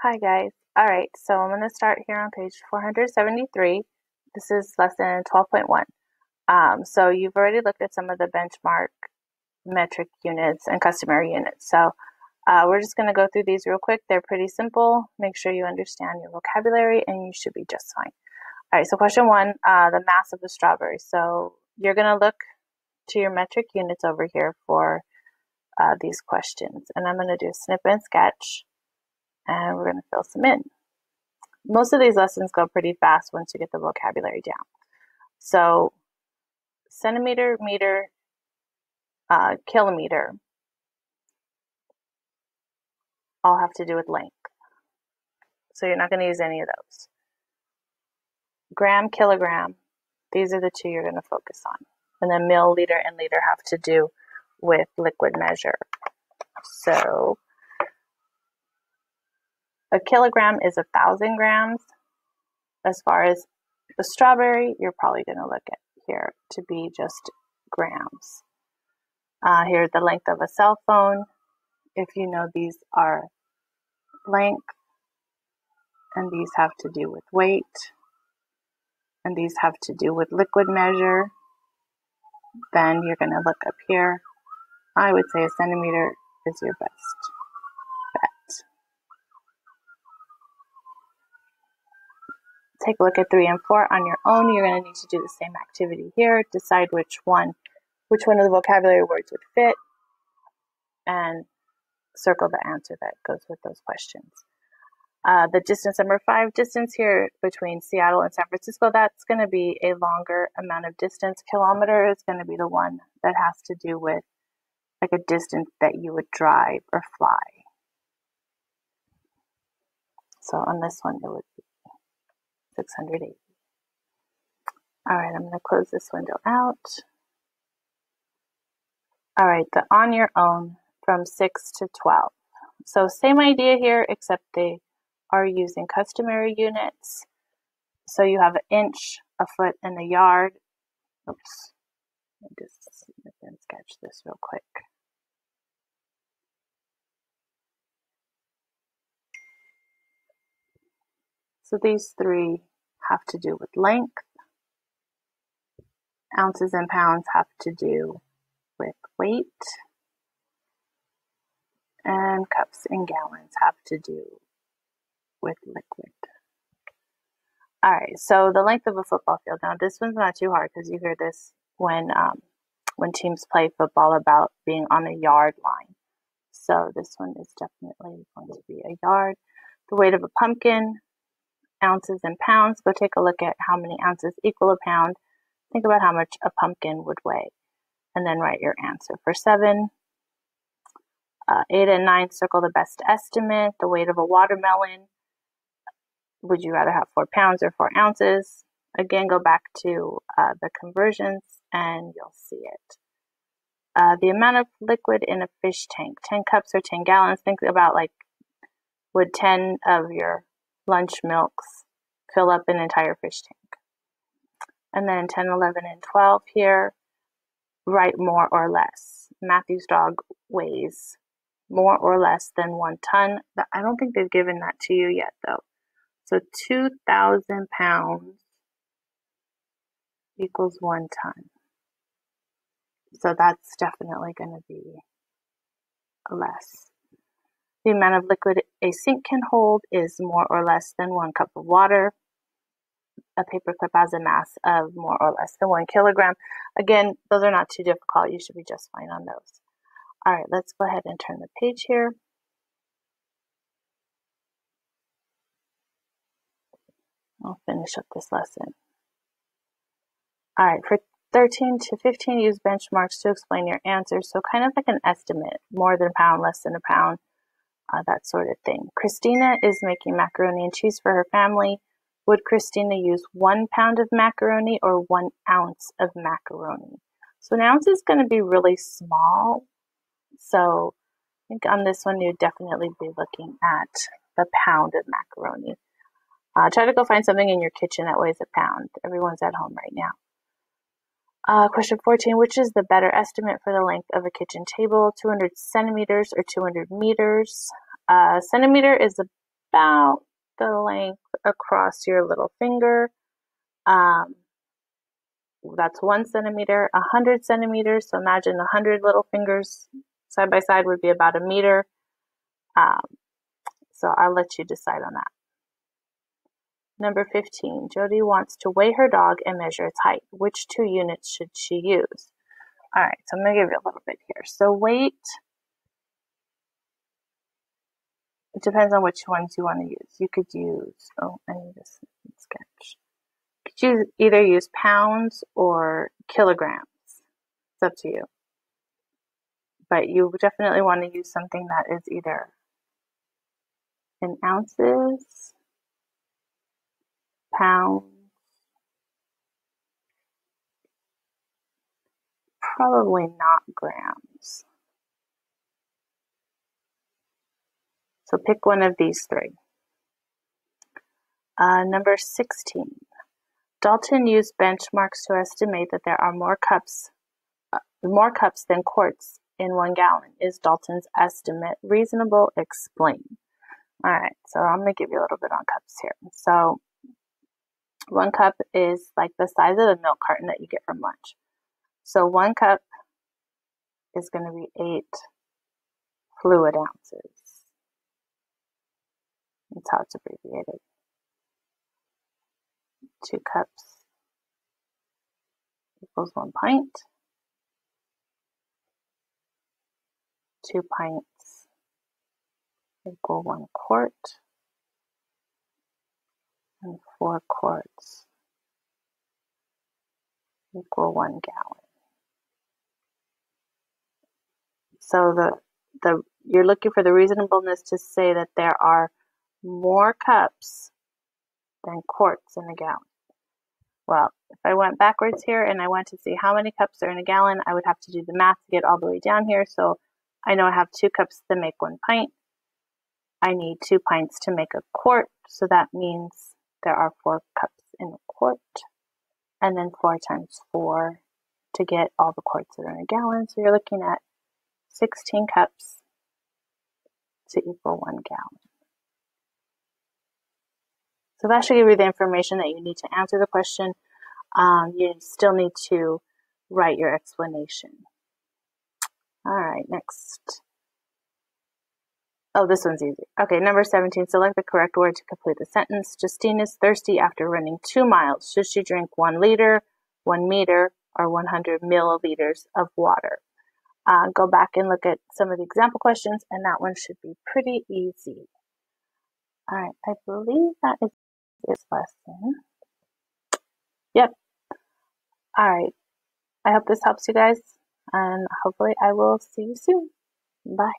Hi guys. All right, so I'm going to start here on page 473. This is lesson 12.1. So you've already looked at some of the benchmark metric units and customary units. So we're just going to go through these real quick. They're pretty simple. Make sure you understand your vocabulary and you should be just fine. All right, so question one, the mass of a strawberry. So you're going to look to your metric units over here for these questions. And I'm going to do a snip and sketch and we're going to fill some in. Most of these lessons go pretty fast once you get the vocabulary down. So centimeter, meter, kilometer all have to do with length. So you're not going to use any of those. Gram, kilogram, these are the two you're going to focus on. And then milliliter and liter have to do with liquid measure. So a kilogram is 1,000 grams. As far as the strawberry, you're probably going to look at here to be just grams. Here's the length of a cell phone. If you know these are length, and these have to do with weight, and these have to do with liquid measure, then you're going to look up here. I would say a centimeter is your best bet. Take a look at 3 and 4 on your own. You're going to need to do the same activity here. Decide which one of the vocabulary words would fit, and circle the answer that goes with those questions. The distance, number 5, distance here between Seattle and San Francisco, that's going to be a longer amount of distance. Kilometer is going to be the one that has to do with like a distance that you would drive or fly. So on this one, it would be 680. All right, I'm going to close this window out. All right, the on your own from 6 to 12. So same idea here, except they are using customary units. So you have an inch, a foot, and a yard. Oops. Let me just snip and sketch this real quick. So these 3 have to do with length. Ounces and pounds have to do with weight. And cups and gallons have to do with liquid. All right, so the length of a football field. Now this one's not too hard because you hear this when teams play football about being on a yard line. So this one is definitely going to be a yard. The weight of a pumpkin, ounces and pounds. Go take a look at how many ounces equal a pound. Think about how much a pumpkin would weigh, and then write your answer. For 7, 8 and 9, circle the best estimate. The weight of a watermelon. Would you rather have 4 pounds or 4 ounces? Again, go back to the conversions and you'll see it. The amount of liquid in a fish tank, 10 cups or 10 gallons. Think about like, would 10 of your lunch milks fill up an entire fish tank? And then 10, 11, and 12 here, write more or less. Matthew's dog weighs more or less than 1 ton. I don't think they've given that to you yet though. So 2,000 pounds equals 1 ton. So that's definitely going to be less. The amount of liquid a sink can hold is more or less than 1 cup of water. A paperclip has a mass of more or less than 1 kilogram. Again, those are not too difficult. You should be just fine on those. All right, let's go ahead and turn the page here. I'll finish up this lesson. All right, for 13 to 15, use benchmarks to explain your answers. So kind of like an estimate, more than a pound, less than a pound, that sort of thing. Christina is making macaroni and cheese for her family. Would Christina use 1 pound of macaroni or 1 ounce of macaroni? So an ounce is going to be really small. So I think on this one, you'd definitely be looking at the pound of macaroni. Try to go find something in your kitchen that weighs a pound. Everyone's at home right now. Question 14, which is the better estimate for the length of a kitchen table? 200 centimeters or 200 meters? Centimeter is the about the length across your little finger. That's 1 centimeter, 100 centimeters. So imagine 100 little fingers side by side would be about a meter. So I'll let you decide on that. Number 15, Jody wants to weigh her dog and measure its height. Which 2 units should she use? All right, so I'm going to give you a little bit here. So weight, it depends on which ones you want to use. You could use, I need this sketch. You could either use pounds or kilograms. It's up to you. But you definitely want to use something that is either in ounces, pounds, probably not grams. So pick one of these 3. Number 16. Dalton used benchmarks to estimate that there are more cups than quarts in 1 gallon. Is Dalton's estimate reasonable? Explain. All right, so I'm going to give you a little bit on cups here. So 1 cup is like the size of the milk carton that you get from lunch. So 1 cup is going to be 8 fluid ounces. That's how it's abbreviated. 2 cups equals 1 pint. 2 pints equal 1 quart. And 4 quarts equal 1 gallon. So you're looking for the reasonableness to say that there are more cups than quarts in a gallon. Well, if I went backwards here and I want to see how many cups are in a gallon, I would have to do the math to get all the way down here. So I know I have 2 cups to make 1 pint. I need 2 pints to make a quart. So that means there are 4 cups in a quart. And then 4 times 4 to get all the quarts that are in a gallon. So you're looking at 16 cups to equal 1 gallon. So that should give you the information that you need to answer the question. You still need to write your explanation. All right, next. Oh, this one's easy. Okay, number 17, select the correct word to complete the sentence. Justine is thirsty after running 2 miles. Should she drink 1 liter, 1 meter, or 100 milliliters of water? Go back and look at some of the example questions, and that one should be pretty easy. All right, I believe that is this lesson. Yep. All right. I hope this helps you guys, and hopefully I will see you soon. Bye.